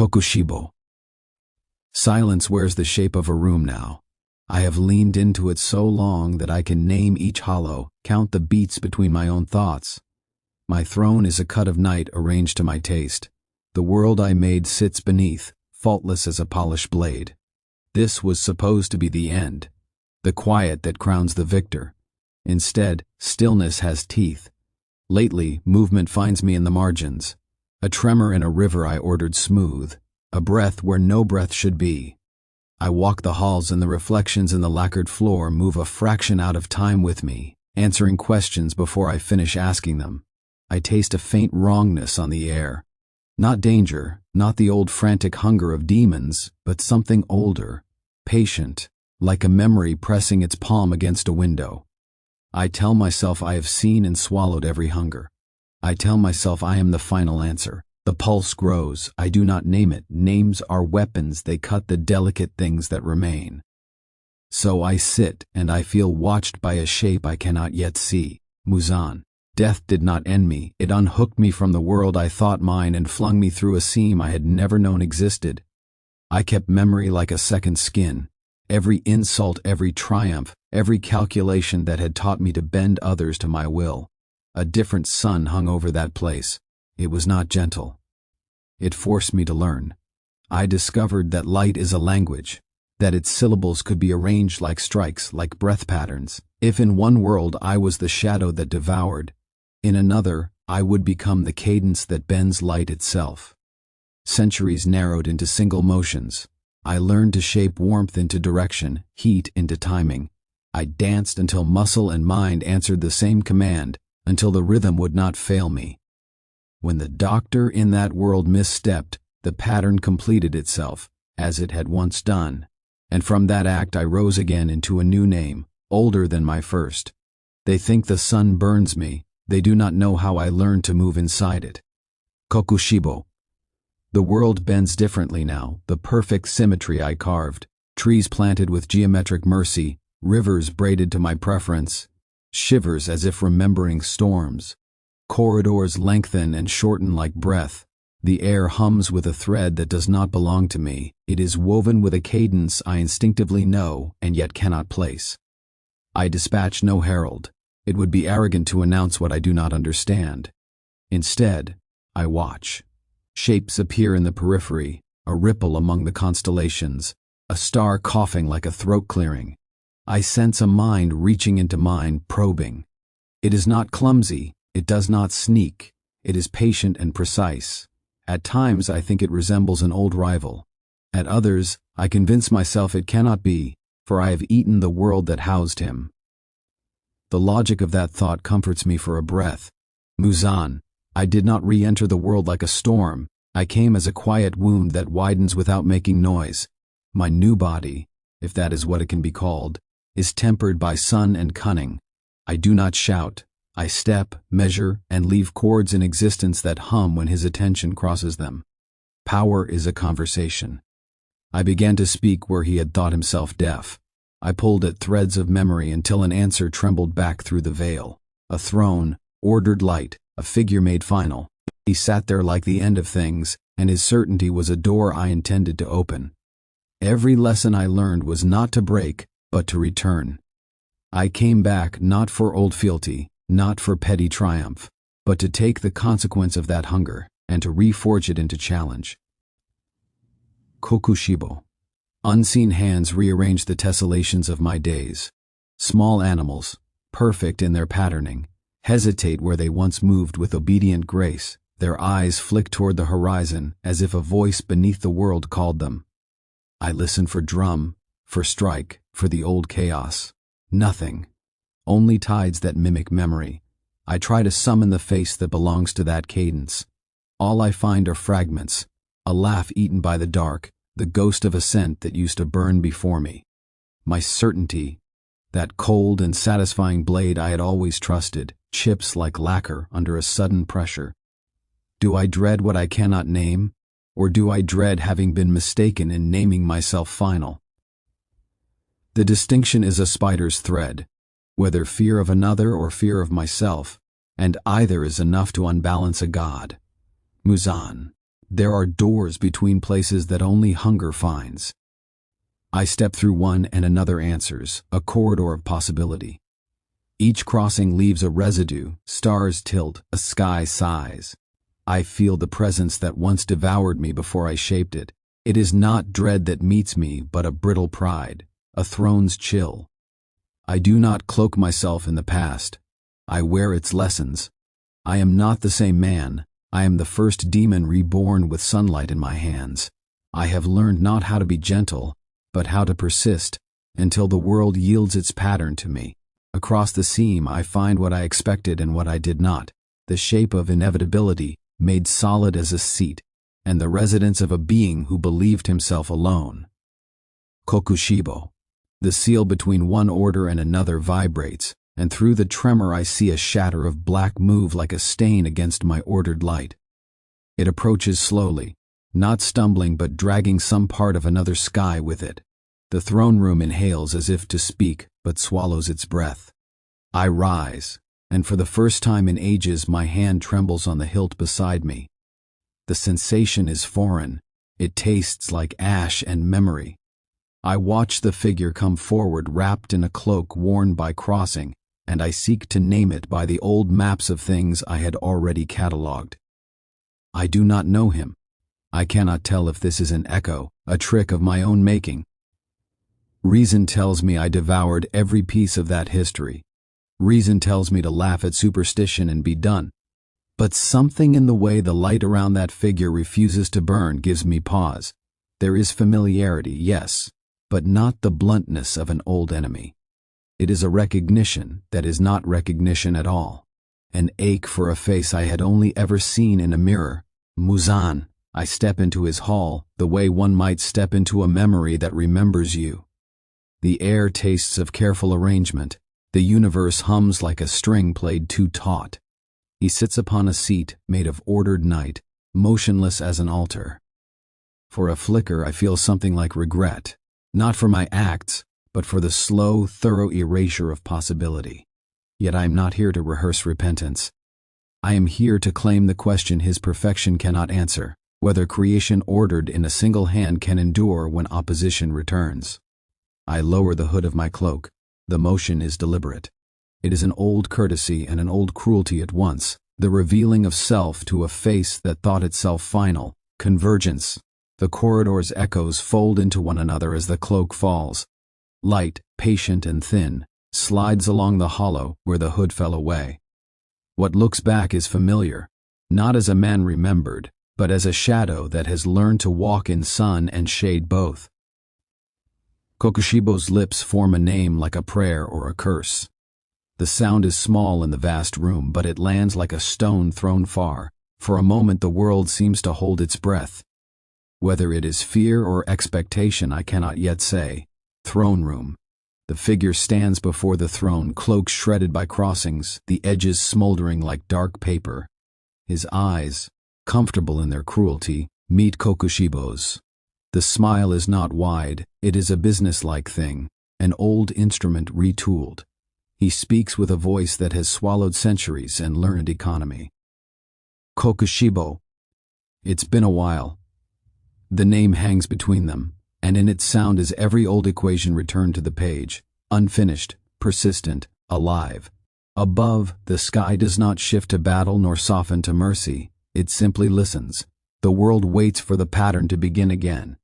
Kokushibo. Silence wears the shape of a room now. I have leaned into it so long that I can name each hollow, count the beats between my own thoughts. My throne is a cut of night arranged to my taste. The world I made sits beneath, faultless as a polished blade. This was supposed to be the end, the quiet that crowns the victor. Instead, stillness has teeth. Lately, movement finds me in the margins. A tremor in a river I ordered smooth, a breath where no breath should be. I walk the halls and the reflections in the lacquered floor move a fraction out of time with me, answering questions before I finish asking them. I taste a faint wrongness on the air. Not danger, not the old frantic hunger of demons, but something older, patient, like a memory pressing its palm against a window. I tell myself I have seen and swallowed every hunger. I tell myself I am the final answer. The pulse grows, I do not name it. Names are weapons, they cut the delicate things that remain. So I sit, and I feel watched by a shape I cannot yet see. Muzan. Death did not end me, it unhooked me from the world I thought mine and flung me through a seam I had never known existed. I kept memory like a second skin. Every insult, every triumph, every calculation that had taught me to bend others to my will. A different sun hung over that place. It was not gentle. It forced me to learn. I discovered that light is a language, that its syllables could be arranged like strikes, like breath patterns. If in one world I was the shadow that devoured, in another I would become the cadence that bends light itself. Centuries narrowed into single motions. I learned to shape warmth into direction, heat into timing. I danced until muscle and mind answered the same command, until the rhythm would not fail me. When the doctor in that world misstepped, the pattern completed itself, as it had once done, and from that act I rose again into a new name, older than my first. They think the sun burns me, they do not know how I learned to move inside it. Kokushibo. The world bends differently now, the perfect symmetry I carved, trees planted with geometric mercy, rivers braided to my preference, shivers as if remembering storms. Corridors lengthen and shorten like breath. The air hums with a thread that does not belong to me. It is woven with a cadence I instinctively know and yet cannot place. I dispatch no herald. It would be arrogant to announce what I do not understand. Instead, I watch. Shapes appear in the periphery, a ripple among the constellations, a star coughing like a throat clearing. I sense a mind reaching into mine, probing. It is not clumsy, it does not sneak, it is patient and precise. At times I think it resembles an old rival. At others, I convince myself it cannot be, for I have eaten the world that housed him. The logic of that thought comforts me for a breath. Muzan, I did not re-enter the world like a storm. I came as a quiet wound that widens without making noise. My new body, if that is what it can be called, is tempered by sun and cunning. I do not shout. I step, measure, and leave chords in existence that hum when his attention crosses them. Power is a conversation. I began to speak where he had thought himself deaf. I pulled at threads of memory until an answer trembled back through the veil. A throne, ordered light, a figure made final. He sat there like the end of things, and his certainty was a door I intended to open. Every lesson I learned was not to break, but to return. I came back not for old fealty, not for petty triumph, but to take the consequence of that hunger, and to reforge it into challenge. Kokushibo. Unseen hands rearrange the tessellations of my days. Small animals, perfect in their patterning, hesitate where they once moved with obedient grace. Their eyes flick toward the horizon as if a voice beneath the world called them. I listen for drum, for strike, for the old chaos. Nothing. Only tides that mimic memory. I try to summon the face that belongs to that cadence. All I find are fragments, a laugh eaten by the dark, the ghost of a scent that used to burn before me. My certainty, that cold and satisfying blade I had always trusted, chips like lacquer under a sudden pressure. Do I dread what I cannot name, or do I dread having been mistaken in naming myself final? The distinction is a spider's thread, whether fear of another or fear of myself, and either is enough to unbalance a god. Muzan. There are doors between places that only hunger finds. I step through one and another answers, a corridor of possibility. Each crossing leaves a residue, stars tilt, a sky sighs. I feel the presence that once devoured me before I shaped it. It is not dread that meets me, but a brittle pride, a throne's chill. I do not cloak myself in the past. I wear its lessons. I am not the same man. I am the first demon reborn with sunlight in my hands. I have learned not how to be gentle, but how to persist, until the world yields its pattern to me. Across the seam I find what I expected and what I did not, the shape of inevitability, made solid as a seat, and the residence of a being who believed himself alone. Kokushibo. The seal between one order and another vibrates, and through the tremor I see a shatter of black move like a stain against my ordered light. It approaches slowly, not stumbling but dragging some part of another sky with it. The throne room inhales as if to speak, but swallows its breath. I rise, and for the first time in ages my hand trembles on the hilt beside me. The sensation is foreign. It tastes like ash and memory. I watch the figure come forward wrapped in a cloak worn by crossing, and I seek to name it by the old maps of things I had already catalogued. I do not know him. I cannot tell if this is an echo, a trick of my own making. Reason tells me I devoured every piece of that history. Reason tells me to laugh at superstition and be done. But something in the way the light around that figure refuses to burn gives me pause. There is familiarity, yes, but not the bluntness of an old enemy. It is a recognition that is not recognition at all. An ache for a face I had only ever seen in a mirror. Muzan. I step into his hall, the way one might step into a memory that remembers you. The air tastes of careful arrangement. The universe hums like a string played too taut. He sits upon a seat made of ordered night, motionless as an altar. For a flicker I feel something like regret, not for my acts, but for the slow, thorough erasure of possibility. Yet I am not here to rehearse repentance. I am here to claim the question his perfection cannot answer, whether creation ordered in a single hand can endure when opposition returns. I lower the hood of my cloak. The motion is deliberate. It is an old courtesy and an old cruelty at once, the revealing of self to a face that thought itself final, convergence. The corridor's echoes fold into one another as the cloak falls. Light, patient and thin, slides along the hollow where the hood fell away. What looks back is familiar, not as a man remembered, but as a shadow that has learned to walk in sun and shade both. Kokushibo's lips form a name like a prayer or a curse. The sound is small in the vast room, but it lands like a stone thrown far. For a moment the world seems to hold its breath. Whether it is fear or expectation I cannot yet say. Throne room. The figure stands before the throne, cloak shredded by crossings, the edges smoldering like dark paper. His eyes, comfortable in their cruelty, meet Kokushibo's. The smile is not wide, it is a businesslike thing, an old instrument retooled. He speaks with a voice that has swallowed centuries and learned economy. Kokushibo. It's been a while. The name hangs between them, and in its sound is every old equation returned to the page, unfinished, persistent, alive. Above, the sky does not shift to battle nor soften to mercy, it simply listens. The world waits for the pattern to begin again.